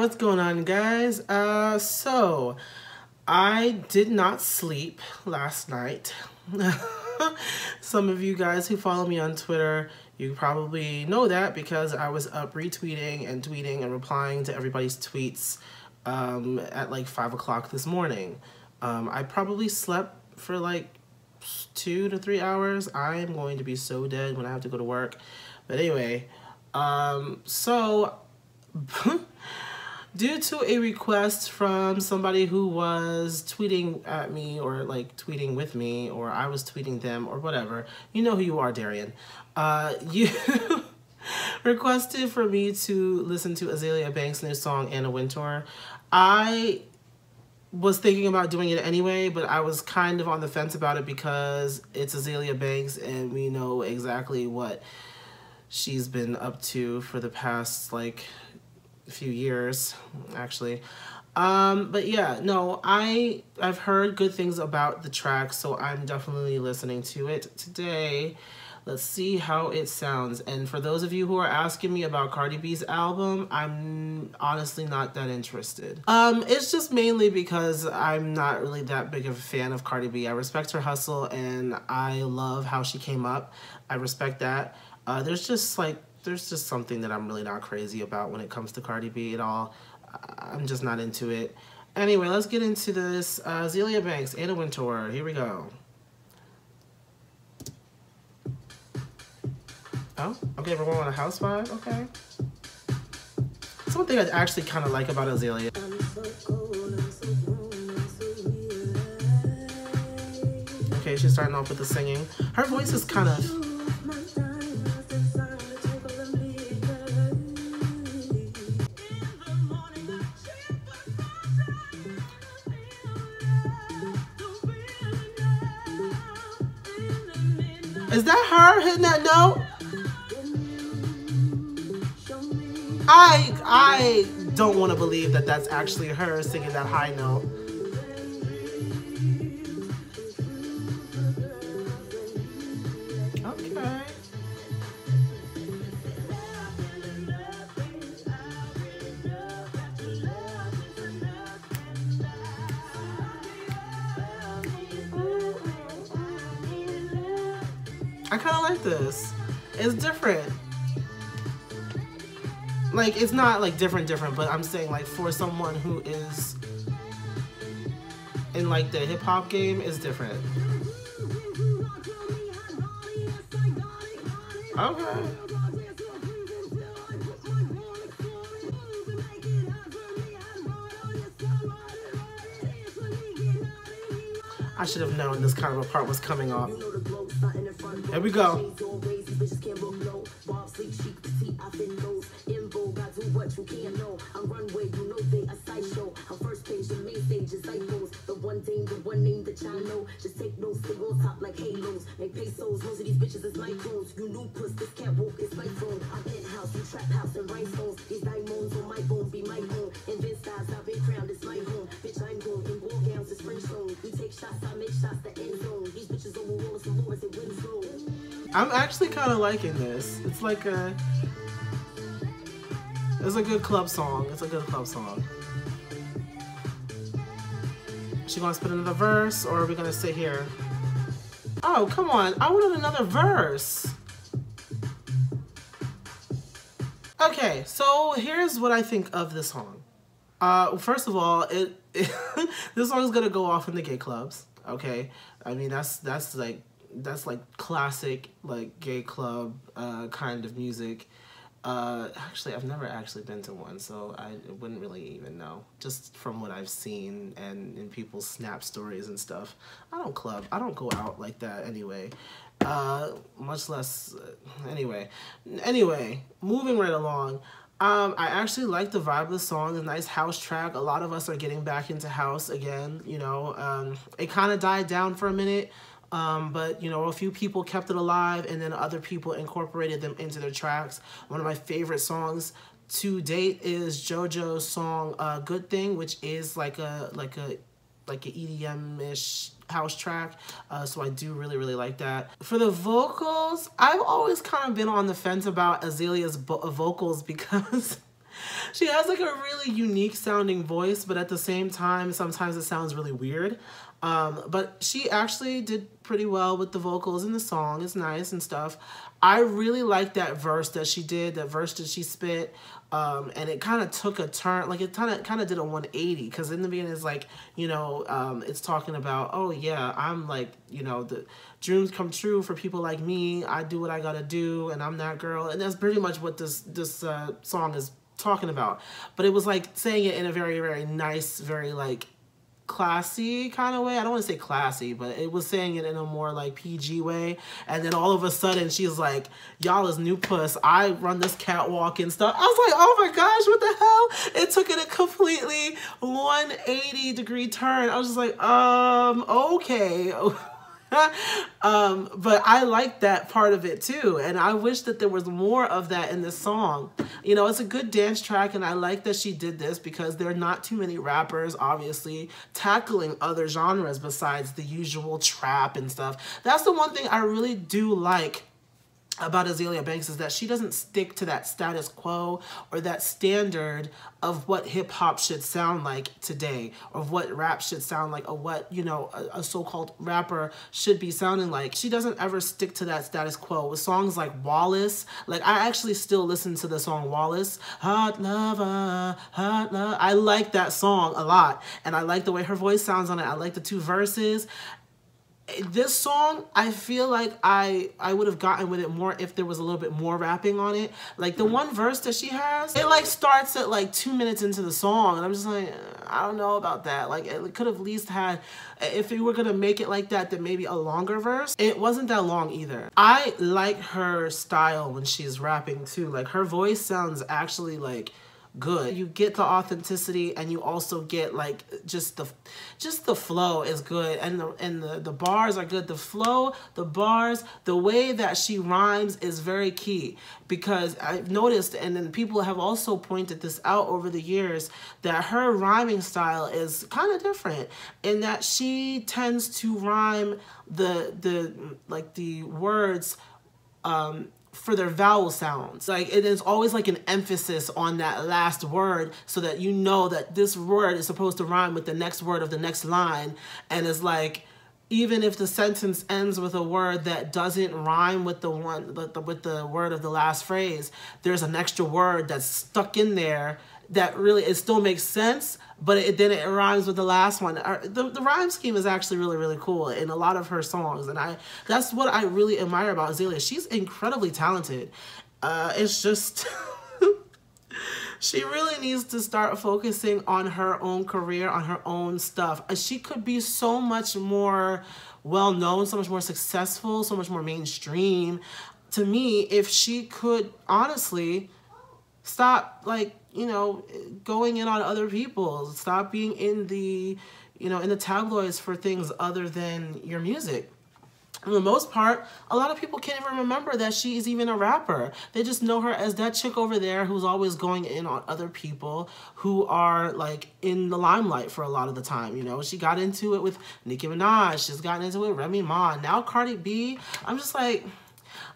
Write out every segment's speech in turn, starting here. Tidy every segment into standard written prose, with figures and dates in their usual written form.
what's going on, guys? So I did not sleep last night. Some of you guys who follow me on Twitter, you probably know that because I was up retweeting and tweeting and replying to everybody's tweets at like 5 o'clock this morning. I probably slept for like 2 to 3 hours. I am going to be so dead when I have to go to work. But anyway, so due to a request from somebody who was tweeting at me or like tweeting with me, or I was tweeting them or whatever, you know who you are, Darian. You requested for me to listen to Azealia Banks' new song, Anna Wintour. I was thinking about doing it anyway, but I was kind of on the fence about it because it's Azealia Banks and we know exactly what she's been up to for the past like few years, actually. But yeah, no, I've heard good things about the track, so I'm definitely listening to it today. Let's see how it sounds. And for those of you who are asking me about Cardi B's album, I'm honestly not that interested. It's just mainly because I'm not really that big of a fan of Cardi B. I respect her hustle and I love how she came up. I respect that. There's just something that I'm really not crazy about when it comes to Cardi B at all. I'm just not into it. Anyway, let's get into this. Azealia Banks, Anna Wintour. Here we go. Oh, okay, we're going on a house vibe. Okay. That's one thing I actually kind of like about Azealia. Okay, she's starting off with the singing. Her voice is kind of... Is that her hitting that note? I don't want to believe that that's actually her singing that high note. Okay. I kind of like this. It's different. Like, it's not like different, but I'm saying like for someone who is in like the hip hop game, is different. Okay. I should have known this kind of a part was coming off. Here we go. Just take no on top like halos. Make pesos, most of these bitches is like clones. You new puss, this can't walk, it's my phone. I'm penthouse, you trap house and rhinestones. These diamonds on my bone be my own. In this size, I've been crowned, it's my home. Bitch, I'm going in war gowns, it's French zone. You take shots, I make shots, the end zone. These bitches over walls and wars, it wins slow. I'm actually kind of liking this. It's like a... It's a good club song. It's a good club song. She gonna spit another verse, or are we gonna sit here? Oh, come on. I wanted another verse. Okay, so here's what I think of this song. First of all, this song is gonna go off in the gay clubs. Okay, I mean that's like classic like gay club kind of music. Actually, I've never actually been to one, so I wouldn't really even know. Just from what I've seen and in people's snap stories and stuff. I don't go out like that anyway. Much less, anyway. Anyway, moving right along. I actually like the vibe of the song, a nice house track. A lot of us are getting back into house again, you know. It kind of died down for a minute. But, you know, a few people kept it alive and then other people incorporated them into their tracks. One of my favorite songs to date is JoJo's song, Good Thing, which is like a EDM-ish house track. So I do really like that. For the vocals, I've always kind of been on the fence about Azealia's vocals because She has like a really unique sounding voice, but at the same time, sometimes it sounds really weird. But she actually did pretty well with the vocals in the song. It's nice and stuff. I really like that verse that she did, that verse that she spit. And it kind of took a turn, like it kind of did a 180, because in the beginning it's like, you know, it's talking about, oh yeah, I'm like, you know, the dreams come true for people like me. I do what I gotta do, and I'm that girl. And that's pretty much what this song is talking about. But it was like saying it in a very, very nice, very like classy kind of way. I don't want to say classy, but it was saying it in a more like PG way. And then all of a sudden she's like, y'all is new puss, I run this catwalk and stuff. I was like, oh my gosh, what the hell? It took it a completely 180-degree turn. I was just like, okay. But I like that part of it too, and I wish that there was more of that in this song. You know, it's a good dance track, and I like that she did this because there are not too many rappers, obviously, tackling other genres besides the usual trap and stuff. That's the one thing I really do like about Azealia Banks, is that she doesn't stick to that status quo or that standard of what hip-hop should sound like today, or what rap should sound like, or what, you know, a so-called rapper should be sounding like. She doesn't ever stick to that status quo. With songs like Wallace, like I actually still listen to the song Wallace, Hot Lover, Hot Love. I like that song a lot, and I like the way her voice sounds on it. I like the two verses. This song, I feel like I would have gotten with it more if there was a little bit more rapping on it. Like the one verse that she has, it like starts at like 2 minutes into the song, and I'm just like, I don't know about that. Like it could have at least had, if you were gonna make it like that, then maybe a longer verse. It wasn't that long either. I like her style when she's rapping too. Like her voice sounds actually like good. You get the authenticity, and you also get like just the flow is good, and the bars are good. The flow, the bars, the way that she rhymes is very key, because I've noticed, and then people have also pointed this out over the years, that her rhyming style is kind of different in that she tends to rhyme the words for their vowel sounds. Like it is always like an emphasis on that last word, so that you know that this word is supposed to rhyme with the next word of the next line. And it's like, even if the sentence ends with a word that doesn't rhyme with the word of the last phrase, there's an extra word that's stuck in there that really, it still makes sense, but then it rhymes with the last one. The rhyme scheme is actually really, really cool in a lot of her songs, and that's what I really admire about Azealia. She's incredibly talented. It's just she really needs to start focusing on her own career, on her own stuff. She could be so much more well-known, so much more successful, so much more mainstream, to me, if she could honestly stop, like, you know, going in on other people. Stop being in the, you know, in the tabloids for things other than your music. For the most part, a lot of people can't even remember that she is even a rapper. They just know her as that chick over there who's always going in on other people who are like in the limelight for a lot of the time. You know, she got into it with Nicki Minaj. She's gotten into it with Remy Ma. Now Cardi B. I'm just like,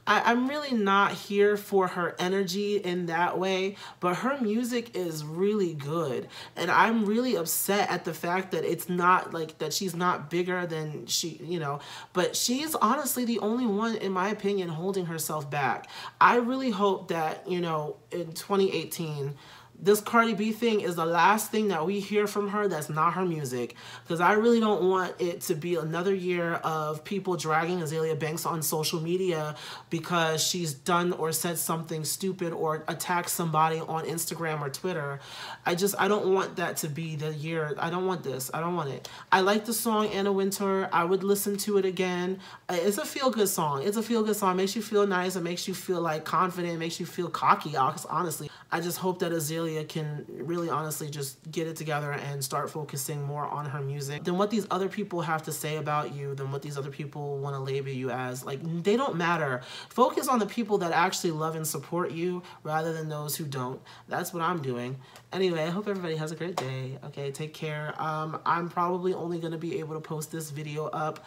I'm really not here for her energy in that way, but her music is really good. And I'm really upset at the fact that it's not like that she's not bigger than she, you know, but she's honestly the only one, in my opinion, holding herself back. I really hope that, you know, in 2018, this Cardi B thing is the last thing that we hear from her that's not her music, because I really don't want it to be another year of people dragging Azealia Banks on social media because she's done or said something stupid or attacked somebody on Instagram or Twitter. I don't want that to be the year. I don't want this. I don't want it. I like the song Anna Wintour. I would listen to it again. It's a feel-good song. It's a feel-good song. It makes you feel nice. It makes you feel like confident. It makes you feel cocky, honestly. I just hope that Azealia can really honestly just get it together and start focusing more on her music than what these other people have to say about you, than what these other people want to label you as. Like, they don't matter. Focus on the people that actually love and support you rather than those who don't. That's what I'm doing. Anyway, I hope everybody has a great day. Okay, take care. I'm probably only going to be able to post this video up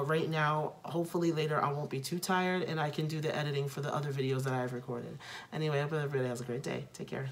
right now. Hopefully later I won't be too tired and I can do the editing for the other videos that I've recorded. Anyway, I hope everybody has a great day. Take care.